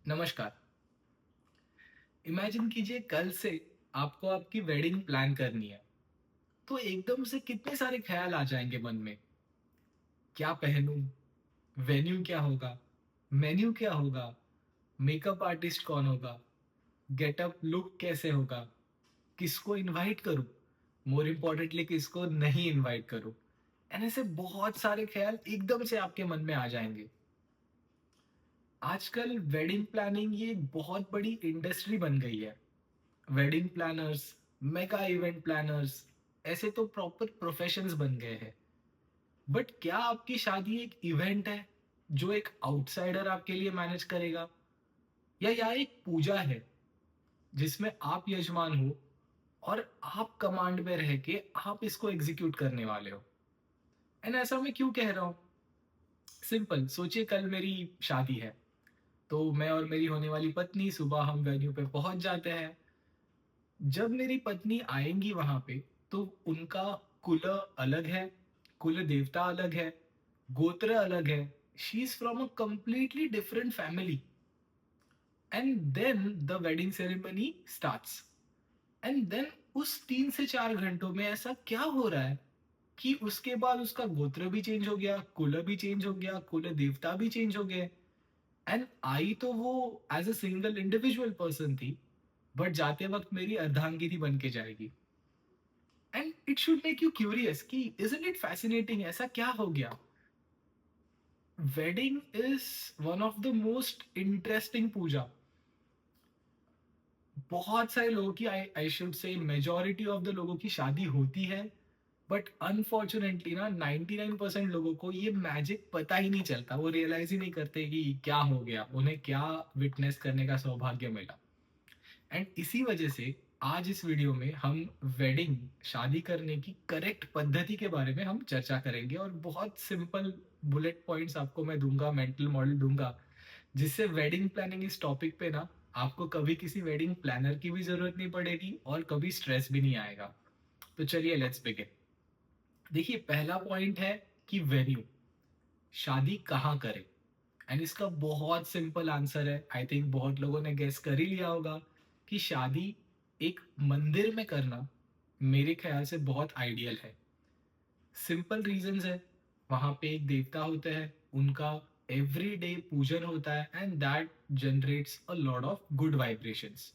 नमस्कार। इमेजिन कीजिए कल से आपको आपकी वेडिंग प्लान करनी है, तो एकदम से कितने सारे ख्याल आ जाएँगे मन में। क्या पहनूँ? वेन्यू क्या होगा? मेन्यू क्या होगा? मेकअप आर्टिस्ट कौन होगा? गेटअप लुक कैसे होगा? किसको इनवाइट करूँ? मोर इम्पोर्टेंटली किसको नहीं इनवाइट करूँ? एंड ऐसे बहुत सारे ख्याल एकदम से आपके मन में आ जाएँगे। आजकल वेडिंग प्लानिंग ये एक बहुत बड़ी इंडस्ट्री बन गई है। Wedding planners, mega event planners, ऐसे तो प्रॉपर प्रोफेशंस बन गए हैं। बट क्या आपकी शादी एक इवेंट है जो एक आउटसाइडर आपके लिए मैनेज करेगा, या यह एक पूजा है जिसमें आप यजमान हो और आप कमांड में रह के आप इसको एग्जीक्यूट करने वाले हो। एंड ऐसा मैं क्यों कह रहा हूँ? सिंपल सोचिए, कल मेरी शादी है, तो मैं और मेरी होने वाली पत्नी सुबह हम वेन्यू पे पहुंच जाते हैं। जब मेरी पत्नी आएँगी वहाँ पे, तो उनका कुल अलग है, कुल देवता अलग है, गोत्र अलग है। She is from a completely different family, and then the wedding ceremony starts. And then उस 3 से 4 घंटों में ऐसा क्या हो रहा है कि उसके बाद उसका गोत्र भी चेंज हो गया, कुल भी चेंज हो गया, कुल देवता भी चेंज हो गए। एंड आई तो वो as a single individual person थी, बट जाते वक़्त मेरी अर्धांगिनी बन के जाएगी। And it should make you curious कि इजंट इट फैसिनेटिंग, ऐसा क्या हो गया। Wedding is one of the most interesting puja. बहुत सारे लोगों की, I I should say majority of the लोगों की शादी होती है, बट अनफॉर्चुनेटली ना 99% लोगों को ये मैजिक पता ही नहीं चलता। वो रियलाइज ही नहीं करते कि क्या हो गया, उन्हें क्या विटनेस करने का सौभाग्य मिला। एंड इसी वजह से आज इस वीडियो में हम वेडिंग, शादी करने की करेक्ट पद्धति के बारे में हम चर्चा करेंगे, और बहुत सिंपल बुलेट पॉइंट्स आपको मैं दूंगा, मेंटल मॉडल दूंगा, जिससे वेडिंग प्लानिंग इस टॉपिक पे ना आपको कभी किसी वेडिंग प्लानर की भी जरूरत नहीं पड़ेगी और कभी स्ट्रेस भी नहीं आएगा। तो चलिए लेट्स बिगिन। देखिए, पहला पॉइंट है कि वेन्यू, शादी कहाँ करें। एंड इसका बहुत सिंपल आंसर है, आई थिंक बहुत लोगों ने गेस कर ही लिया होगा कि शादी एक मंदिर में करना मेरे ख्याल से बहुत आइडियल है। सिंपल रीजंस है, वहां पे एक देवता होते हैं, उनका एवरीडे पूजन होता है, and that generates a lot of good vibrations.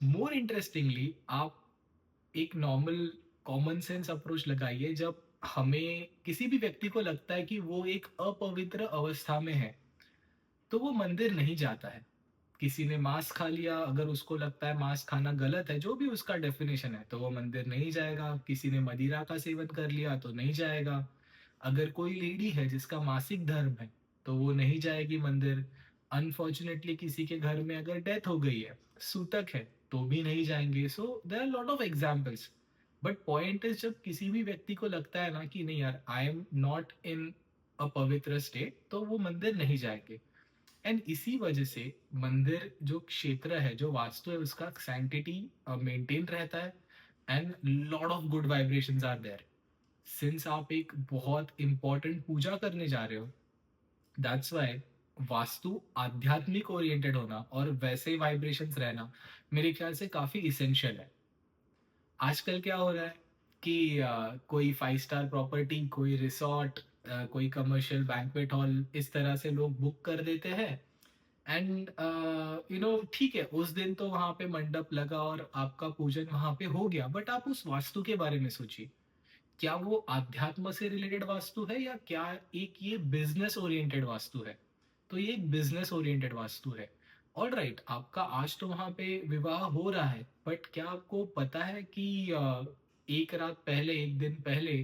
More interestingly, आप एक नॉर्मल कॉमन सेंस अप्रोच लगाइए। जब हमें किसी भी व्यक्ति को लगता है कि वो एक अपवित्र अवस्था में है, तो वो मंदिर नहीं जाता है। किसी ने मांस खा लिया, अगर उसको लगता है मांस खाना गलत है, जो भी उसका डेफिनेशन है, तो वो मंदिर नहीं जाएगा। किसी ने मदिरा का सेवन कर लिया तो नहीं जाएगा। अगर कोई लेडी है जिसका मासिक धर्म है, तो वो नहीं जाएगी मंदिर। अनफॉर्चुनेटली किसी के घर में अगर डेथ हो गई है, सूतक है, तो भी नहीं जाएंगे। So there are lot of examples. But point is, जब किसी भी व्यक्ति को लगता है ना कि नहीं यार, आई एम नॉट इन अ पवित्र स्टेट, तो वो मंदिर नहीं जाएंगे। एंड इसी वजह से मंदिर जो क्षेत्र है, जो वास्तु है, उसका सैंक्टिटी मेंटेन रहता है, and lot of good vibrations are there. Since आप एक बहुत इंपॉर्टेंट पूजा करने जा रहे हो, दैट्स वाई वास्तु आध्यात्मिक ओरिएंटेड होना और वैसे वाइब्रेशंस रहना मेरे ख्याल से काफी इसेंशियल है। आजकल क्या हो रहा है कि कोई 5 स्टार प्रॉपर्टी, कोई रिसॉर्ट, कोई कमर्शियल बैंक्वेट हॉल, इस तरह से लोग बुक कर देते हैं। एंड ठीक है, उस दिन तो वहां पे मंडप लगा और आपका पूजन वहां पे हो गया, बट आप उस वास्तु के बारे में सोचिए। क्या वो आध्यात्म से रिलेटेड वास्तु है, या क्या एक ये बिजनेस ओरिएंटेड वास्तु है? तो ये एक बिजनेस ओरिएंटेड वास्तु है। ऑल राइट, आपका आज तो वहां पे विवाह हो रहा है, बट क्या आपको पता है कि एक रात पहले, एक दिन पहले,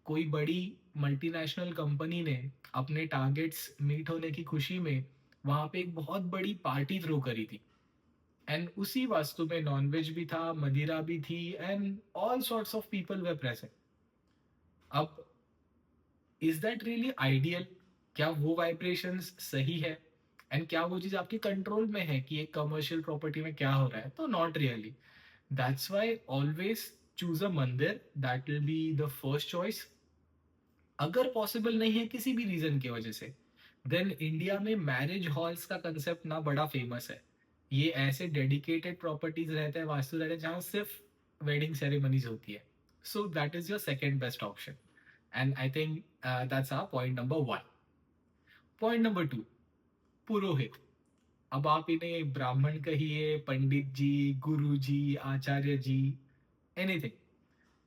कोई बड़ी मल्टीनेशनल कंपनी ने अपने टारगेट्स मीट होने की खुशी में वहां पे एक बहुत बड़ी पार्टी थ्रो करी थी। एंड उसी वास्तु में नॉनवेज भी था, मदिरा भी थी, and all sorts of people were present. अब इज दैट रियली आइडियल? क्या वो वाइब्रेशंस सही है? एंड क्या वो चीज आपके कंट्रोल में है कि एक कमर्शियल प्रॉपर्टी में क्या हो रहा है? तो not really. That's why always choose a mandir, that will be the first choice. अगर पॉसिबल नहीं है किसी भी रीजन की वजह से, देन इंडिया में मैरिज हॉल्स का कंसेप्ट ना बड़ा फेमस है। ये ऐसे डेडिकेटेड प्रॉपर्टीज रहते हैं, वास्तु रहते हैं, जहाँ सिर्फ वेडिंग सेरेमनीज होती है। So that is your second best option, and I think that's our point number one. Point number two, purohit. अब आप इन्हें ब्राह्मण कहिए, पंडित जी, गुरु जी, आचार्य जी, anything,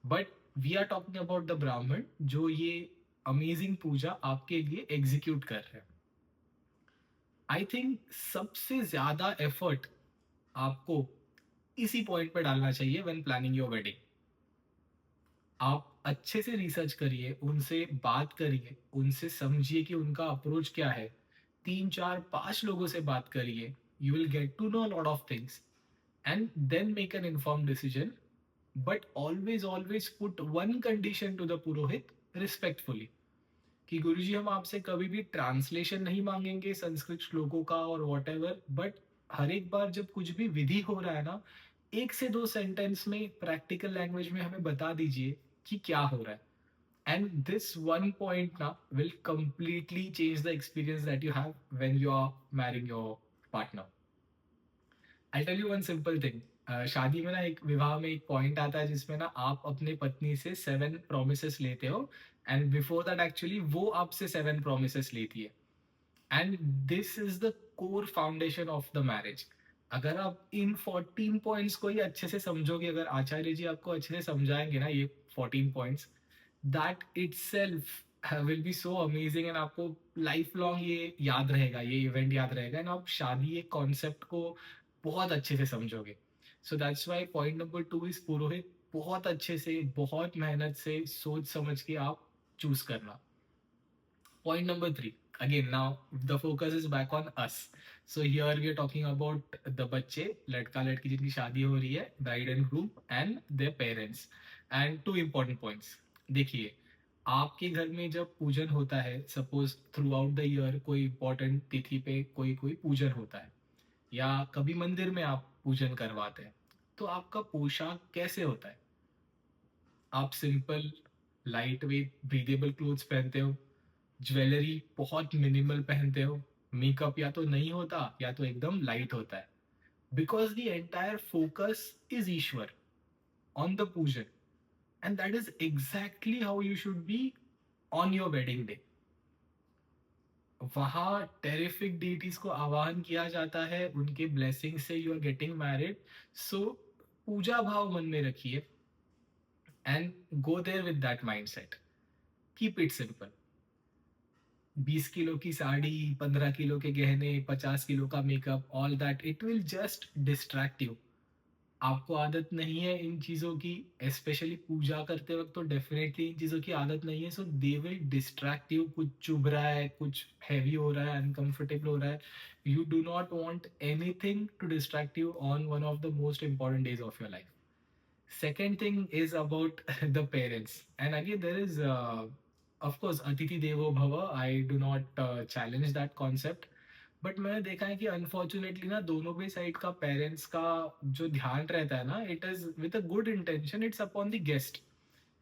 but we are talking about the Brahmin जो ये अमेजिंग पूजा आपके लिए एग्जीक्यूट कर रहे हैं। आई थिंक सबसे ज्यादा एफर्ट आपको इसी पॉइंट पे डालना चाहिए व्हेन प्लानिंग योर वेडिंग। आप अच्छे से रिसर्च करिए, उनसे बात करिए, उनसे समझिए कि उनका अप्रोच क्या है। 3 4 5 लोगों से बात करिए, you will get to know lot of things and then make an inform decision. But always always put one condition to the purohit, respectfully, कि गुरुजी हम आपसे कभी भी ट्रांसलेशन नहीं मांगेंगे संस्कृत श्लोकों का और वॉट एवर, बट हर एक बार जब कुछ भी विधि हो रहा है ना, 1 से 2 सेंटेंस में प्रैक्टिकल लैंग्वेज में हमें बता दीजिए कि क्या हो रहा है। एंड दिस वन पॉइंट ना will completely change the experience that you have when you are marrying your partner. I tell you one simple thing. शादी में ना, एक विवाह में एक पॉइंट आता है जिसमें ना आप अपने पत्नी से 7 प्रोमिसेस लेते हो, एंड बिफोर दैट एक्चुअली वो आपसे 7 प्रोमिसेस लेती है। And this is the core foundation of the marriage. अगर आप इन 14 पॉइंट्स को ही अच्छे से समझोगे, अगर आचार्य जी आपको अच्छे से समझाएंगे ना ये 14 points, that it self will be so amazing, and आपको लाइफ लॉन्ग ये याद रहेगा, ये इवेंट याद रहेगा, एंड आप शादी एक कॉन्सेप्ट को बहुत अच्छे से समझोगे। So that's why point number two is purohit. बहुत अच्छे से, बहुत मेहनत से, सोच समझ के आप चूज करना। Point number three. Again, now the focus is back on us. So here we are talking about the बच्चे, लड़का लड़की जिनकी शादी हो रही है, bride and groom and their parents. And two important points. देखिए, आपके घर में जब पूजन होता है, suppose through out the year कोई इंपॉर्टेंट तिथि पे कोई कोई पूजन होता है, या कभी मंदिर में आप पूजन करवाते हैं, तो आपका पोशाक कैसे होता है? आप simple, light weight, breathable clothes पहनते हो, ज्वेलरी बहुत मिनिमल पहनते हो, मेकअप या तो नहीं होता या तो एकदम लाइट होता है, because the entire focus is ishwar, on the pujan, and that is exactly how you should be on your wedding day. वहां टेरिफिक डीटीज को आवाहन किया जाता है, उनके ब्लेसिंग से you are getting married. So पूजा भाव मन में रखिए and go there with that mindset. Keep it simple. 20 kilo की साड़ी, 15 किलो के गहने, 50 किलो का makeup, all that it will just distract you. आपको आदत नहीं है इन चीज़ों की, स्पेशली पूजा करते वक्त तो डेफिनेटली इन चीज़ों की आदत नहीं है। सो दे विल डिस्ट्रैक्ट यू। कुछ चुभ रहा है, कुछ हैवी हो रहा है, अनकंफर्टेबल हो रहा है, you do not want anything to distract you on one of the most important days of your life. Second thing is about the parents, and again there is of course अतिथि देवो भव, I do not challenge that concept, but मैंने देखा है कि unfortunately ना दोनों भी साइड का पेरेंट्स का जो ध्यान रहता है ना, it is with a good intention, it's upon the guest.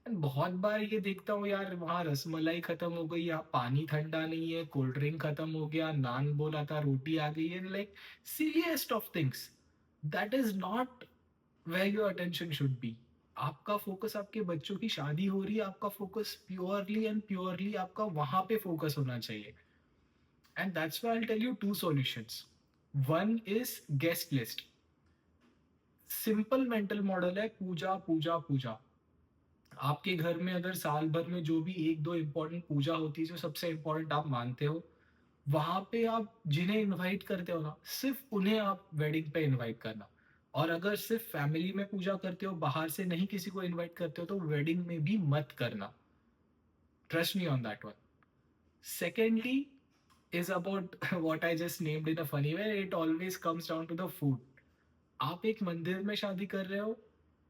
And बहुत बार ये देखता हूँ यार, वहाँ रसमलाई खत्म हो गई, यहाँ पानी ठंडा नहीं है, कोल्ड ड्रिंक खत्म हो गया, नान बोला था रोटी आ गई है, like seriousest of things. That is not where your attention should be. आपका फोकस, आपके बच्चों की शादी हो रही है, आपका फोकस प्योरली एंड प्योरली आपका वहां पे फोकस होना चाहिए। And that's why I tell you two solutions. One is guest list. Simple mental model है, पूजा पूजा पूजा। आपके घर में अगर साल भर में जो भी 1 2 इंपॉर्टेंट पूजा होती है, जो सबसे इंपॉर्टेंट आप मानते हो, वहां पे आप जिन्हें इनवाइट करते हो ना, सिर्फ उन्हें आप वेडिंग पे इनवाइट करना। और अगर सिर्फ फैमिली में पूजा करते हो, बाहर से नहीं किसी को इनवाइट करते हो, तो वेडिंग में भी मत करना। Trust me on that one. Secondly is about what I just named in a funny way. It always comes down to the food. आप एक मंदिर में शादी कर रहे हो,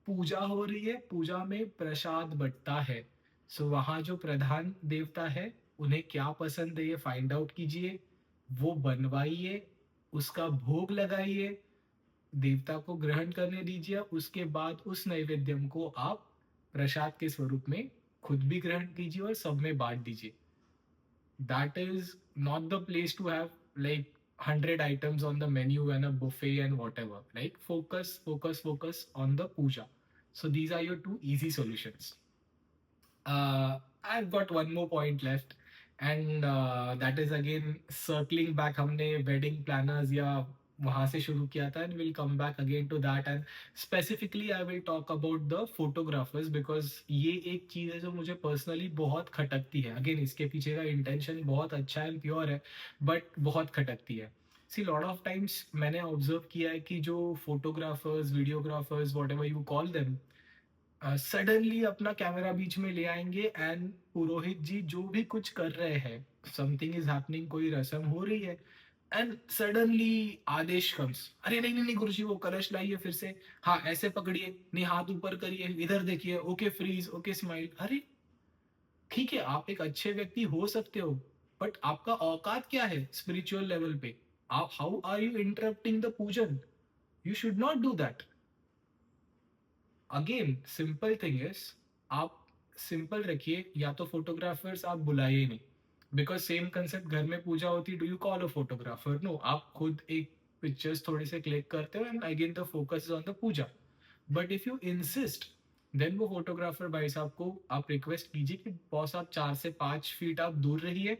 पूजा हो रही है, पूजा में प्रसाद बंटता है। सो वहाँ जो प्रधान देवता है, उन्हें क्या पसंद है ये फाइंड आउट कीजिए, वो बनवाइए, उसका भोग लगाइए, देवता को ग्रहण करने दीजिए। उसके बाद उस नैवेद्यम को आप प्रसाद के स्वरूप में खुद भी ग्रहण कीजिए और सब में बांट दीजिए। That is not the place to have like 100 items on the menu and a buffet and whatever. Like focus on the puja. So these are your two easy solutions. I've got one more point left, and that is again circling back. हमने wedding planners या वहाँ से शुरू किया था, and we'll come back again to that. And specifically I will talk about the photographers, because ये एक चीज़ है जो मुझे personally बहुत खटकती है. Again इसके पीछे का intention बहुत अच्छा and pure है, but बहुत खटकती है. See, lot of times मैंने observe किया है कि जो photographers, videographers, whatever you call them, suddenly अपना कैमरा बीच में ले आएंगे, एंड पुरोहित जी जो भी कुछ कर रहे हैं, समथिंग इज हैपनिंग, कोई रस्म हो रही है, एंड सडनली आदेश कम्स, अरे नहीं नहीं नहीं गुरुजी वो कलश लाइए फिर से, हाँ ऐसे पकड़िए, नहीं हाथ ऊपर करिए, इधर देखिए, ओके फ्रीज, ओके स्माइल. अरे ठीक है, आप एक अच्छे व्यक्ति हो सकते हो, बट आपका औकात क्या है स्पिरिचुअल लेवल पे? आप how are you interrupting the pujan? You should not do that. Again simple thing is, आप सिंपल रखिए, या तो फोटोग्राफर्स आप बुलाइए नहीं, बिकॉज सेम कंसेप्ट घर में पूजा होती, do you call a photographer? No, आप खुद एक पिक्चर्स थोड़े से क्लिक करते हो, and again the focus is on the puja. But if you insist, then वो फोटोग्राफर भाई साहब को आप रिक्वेस्ट कीजिए कि बॉस आप 4 से 5 फीट आप दूर रहिए,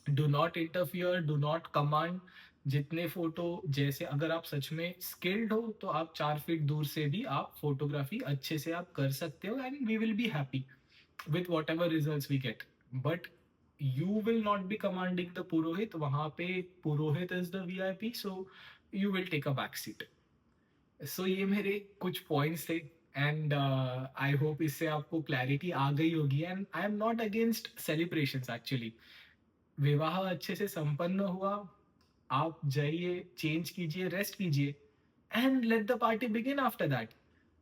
do not interfere, do not command. जितने फोटो, जैसे अगर आप सच में स्किल्ड हो तो आप 4 फीट दूर से भी आप फोटोग्राफी अच्छे से आप कर सकते हो, and we will be happy with whatever result we get. But you will not be commanding the purohit. वहां पे purohit is the VIP, so you will take a back seat. So ये मेरे कुछ पॉइंट्स थे, एंड आई होप इससे आपको clarity आ गई होगी. And I am not against celebrations actually. विवाह अच्छे से संपन्न हुआ, आप जाइए, चेंज कीजिए, रेस्ट कीजिए, and let the party begin after that.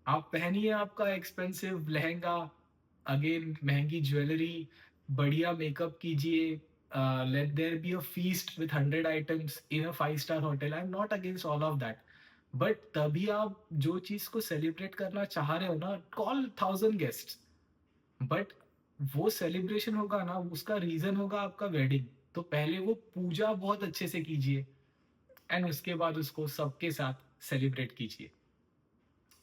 आप पहनिए आपका एक्सपेंसिव लहंगा, अगेन महंगी ज्वेलरी, बढ़िया मेकअप कीजिए, let there be a feast with 100 items in a 5 star hotel. I am not against all of that. But तभी आप जो चीज को सेलिब्रेट करना चाह रहे हो ना, कॉल 1,000 गेस्ट. बट वो सेलिब्रेशन होगा ना, उसका रीजन होगा आपका वेडिंग. तो पहले वो पूजा बहुत अच्छे से कीजिए, एंड उसके बाद उसको सबके साथ सेलिब्रेट कीजिए.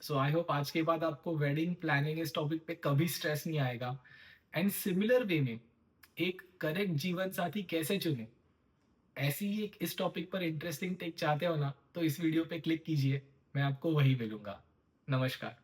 सो आई होप आज के बाद आपको वेडिंग प्लानिंग इस टॉपिक पे कभी स्ट्रेस नहीं आएगा. एंड सिमिलर वे में एक करेक्ट जीवन साथी कैसे चुने, ऐसी ही एक इस टॉपिक पर इंटरेस्टिंग टेक चाहते हो ना, तो इस वीडियो पे क्लिक कीजिए, मैं आपको वही मिलूंगा. नमस्कार.